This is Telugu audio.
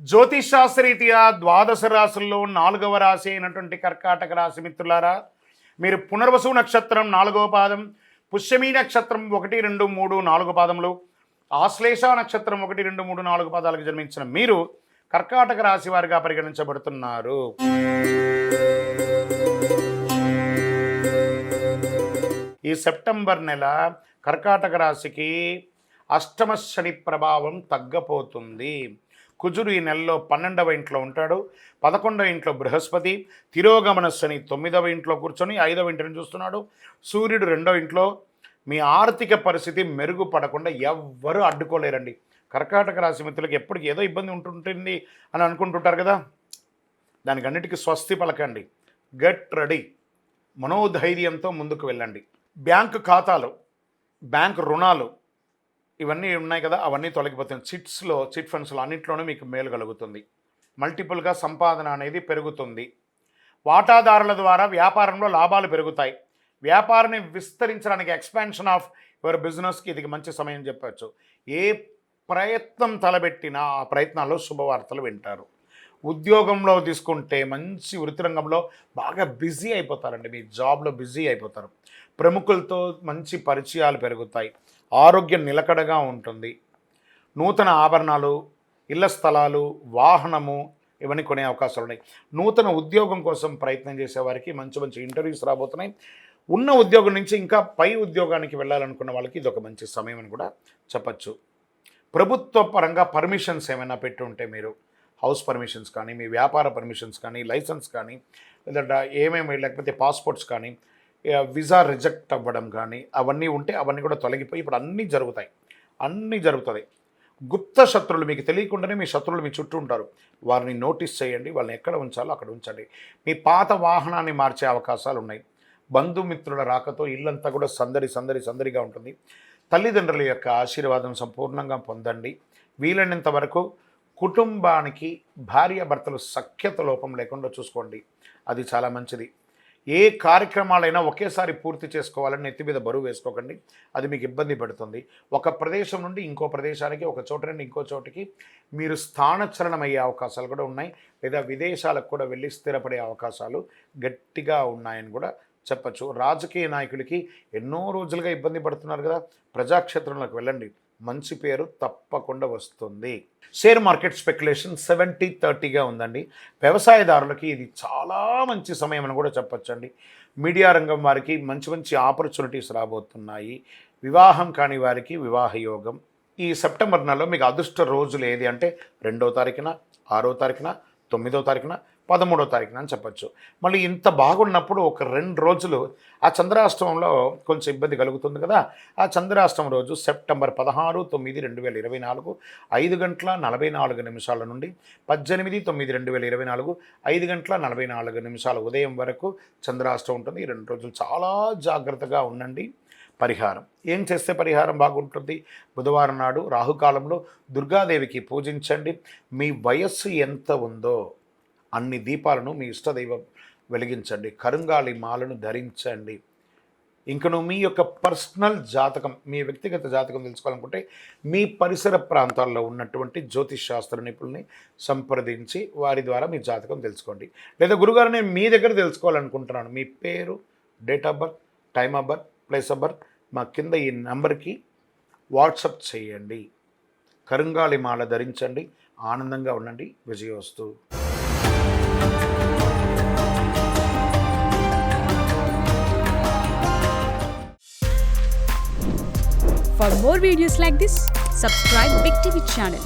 జ్యోతిషాస్త్రరీత్యా ద్వాదశ రాశుల్లో 4వ రాశి అయినటువంటి కర్కాటక రాశి మిత్రులారా, మీరు పునర్వసు నక్షత్రం 4వ పాదం, పుష్యమీ నక్షత్రం 1, 2, 3, 4 పాదములు, ఆశ్లేష నక్షత్రం 1, 2, 3, 4 పాదాలకు జన్మించిన మీరు కర్కాటక రాశి వారిగా పరిగణించబడుతున్నారు. ఈ సెప్టెంబర్ నెల కర్కాటక రాశికి అష్టమ శని ప్రభావం తగ్గపోతుంది. కుజుడు ఈ నెలలో 12వ ఇంట్లో ఉంటాడు, 11వ ఇంట్లో బృహస్పతి, తిరోగమన శని 9వ ఇంట్లో కూర్చొని 5వ ఇంటిని చూస్తున్నాడు, సూర్యుడు 2వ ఇంట్లో. మీ ఆర్థిక పరిస్థితి మెరుగుపడకుండా ఎవ్వరూ అడ్డుకోలేరండి. కర్కాటక రాశి మిత్రులకు ఎప్పటికీ ఏదో ఇబ్బంది ఉంటుంటుంది అని అనుకుంటుంటారు కదా, దానికి అన్నిటికీ స్వస్తి పలకండి. గెట్ రెడీ, మనోధైర్యంతో ముందుకు వెళ్ళండి. బ్యాంకు ఖాతాలు, బ్యాంకు రుణాలు ఇవన్నీ ఉన్నాయి కదా, అవన్నీ తొలగిపోతాయి. చిట్ ఫండ్స్లో అన్నింటిలోనూ మీకు మేలు కలుగుతుంది. మల్టిపుల్గా సంపాదన అనేది పెరుగుతుంది. వాటాదారుల ద్వారా వ్యాపారంలో లాభాలు పెరుగుతాయి. వ్యాపారాన్ని విస్తరించడానికి ఎక్స్పాన్షన్ ఆఫ్ యువర్ బిజినెస్కి ఇది మంచి సమయం చెప్పచ్చు. ఏ ప్రయత్నం తలబెట్టినా ఆ ప్రయత్నాల్లో శుభవార్తలు వింటారు. ఉద్యోగంలో తీసుకుంటే మంచి వృత్తి రంగంలో బాగా బిజీ అయిపోతారండి. మీ జాబ్లో బిజీ అయిపోతారు. ప్రముఖులతో మంచి పరిచయాలు పెరుగుతాయి. ఆరోగ్యం నిలకడగా ఉంటుంది. నూతన ఆభరణాలు, ఇళ్ల స్థలాలు, వాహనము ఇవన్నీ కొనే అవకాశాలు ఉన్నాయి. నూతన ఉద్యోగం కోసం ప్రయత్నం చేసేవారికి మంచి మంచి ఇంటర్వ్యూస్ రాబోతున్నాయి. ఉన్న ఉద్యోగం నుంచి ఇంకా పై ఉద్యోగానికి వెళ్ళాలనుకున్న వాళ్ళకి ఇది ఒక మంచి సమయం అని కూడా చెప్పచ్చు. ప్రభుత్వ పరంగా పర్మిషన్స్ ఏమైనా పెట్టి ఉంటే మీరు హౌస్ పర్మిషన్స్ కానీ, మీ వ్యాపార పర్మిషన్స్ కానీ, లైసెన్స్ కానీ, లేదా ఏమేమి లేకపోతే పాస్పోర్ట్స్ కానీ, వీసా రిజెక్ట్ అవ్వడం కానీ అవన్నీ ఉంటే అవన్నీ కూడా తొలగిపోయి ఇప్పుడు అన్నీ జరుగుతుంది. గుప్త శత్రువులు, మీకు తెలియకుండానే మీ శత్రువులు మీ చుట్టూ ఉంటారు. వారిని నోటీస్ చేయండి. వాళ్ళని ఎక్కడ ఉంచాలో అక్కడ ఉంచండి. మీ పాత వాహనాన్ని మార్చే అవకాశాలు ఉన్నాయి. బంధుమిత్రుల రాకతో ఇల్లంతా కూడా సందడిగా ఉంటుంది. తల్లిదండ్రుల యొక్క ఆశీర్వాదం సంపూర్ణంగా పొందండి. వీలైనంత వరకు కుటుంబానికి భార్యాభర్తలు సఖ్యత లోపం లేకుండా చూసుకోండి. అది చాలా మంచిది. ఏ కార్యక్రమాలైనా ఒకేసారి పూర్తి చేసుకోవాలని నెత్తి మీద బరువు వేసుకోకండి. అది మీకు ఇబ్బంది పడుతుంది. ఒక ప్రదేశం నుండి ఇంకో ప్రదేశానికి, ఒక చోట నుండి ఇంకో చోటికి మీరు స్థానచలనం అయ్యే అవకాశాలు కూడా ఉన్నాయి. లేదా విదేశాలకు కూడా వెళ్ళి స్థిరపడే అవకాశాలు గట్టిగా ఉన్నాయని కూడా చెప్పచ్చు. రాజకీయ నాయకులకి ఎన్నో రోజులుగా ఇబ్బంది పడుతున్నారు కదా, ప్రజాక్షేత్రంలోకి వెళ్ళండి. మంచి పేరు తప్పకుండా వస్తుంది. షేర్ మార్కెట్ స్పెక్యులేషన్ 70-30గా ఉందండి. వ్యవసాయదారులకి ఇది చాలా మంచి సమయం అని కూడా చెప్పచ్చండి. మీడియా రంగం వారికి మంచి ఆపర్చునిటీస్ రాబోతున్నాయి. వివాహం కాని వారికి వివాహ యోగం. ఈ సెప్టెంబర్ నెలలో మీకు అదృష్ట రోజులు ఏది అంటే 2వ తారీఖున, 6వ తారీఖున, 9వ తారీఖున, 13వ తారీఖున అని చెప్పచ్చు. మళ్ళీ ఇంత బాగున్నప్పుడు ఒక 2 రోజులు ఆ చంద్రాష్టమంలో కొంచెం ఇబ్బంది కలుగుతుంది కదా. ఆ చంద్రాష్టమం రోజు సెప్టెంబర్ 16/9/2024 5:44 నుండి 18/9/2024 5:44 ఉదయం వరకు చంద్రాష్టమం ఉంటుంది. ఈ 2 రోజులు చాలా జాగ్రత్తగా ఉండండి. పరిహారం ఏం చేస్తే పరిహారం బాగుంటుంది? బుధవారం నాడు రాహుకాలంలో దుర్గాదేవికి పూజించండి. మీ వయస్సు ఎంత ఉందో అన్ని దీపాలను మీ ఇష్టదైవం వెలిగించండి. కరుంగాళి మాలను ధరించండి. ఇంకను మీ యొక్క పర్సనల్ జాతకం, మీ వ్యక్తిగత జాతకం తెలుసుకోవాలనుకుంటే మీ పరిసర ప్రాంతాల్లో ఉన్నటువంటి జ్యోతిష్ శాస్త్ర నిపుణుల్ని సంప్రదించి వారి ద్వారా మీ జాతకం తెలుసుకోండి. లేదా గురుగారు నేను మీ దగ్గర తెలుసుకోవాలనుకుంటున్నాను, మీ పేరు, date of birth, time of birth, place of birth మా కింద ఈ నెంబర్కి వాట్సప్ చేయండి. కరుంగాళి మాల ధరించండి. ఆనందంగా ఉండండి. విజయోస్తు. For more videos like this, subscribe Big TV channel.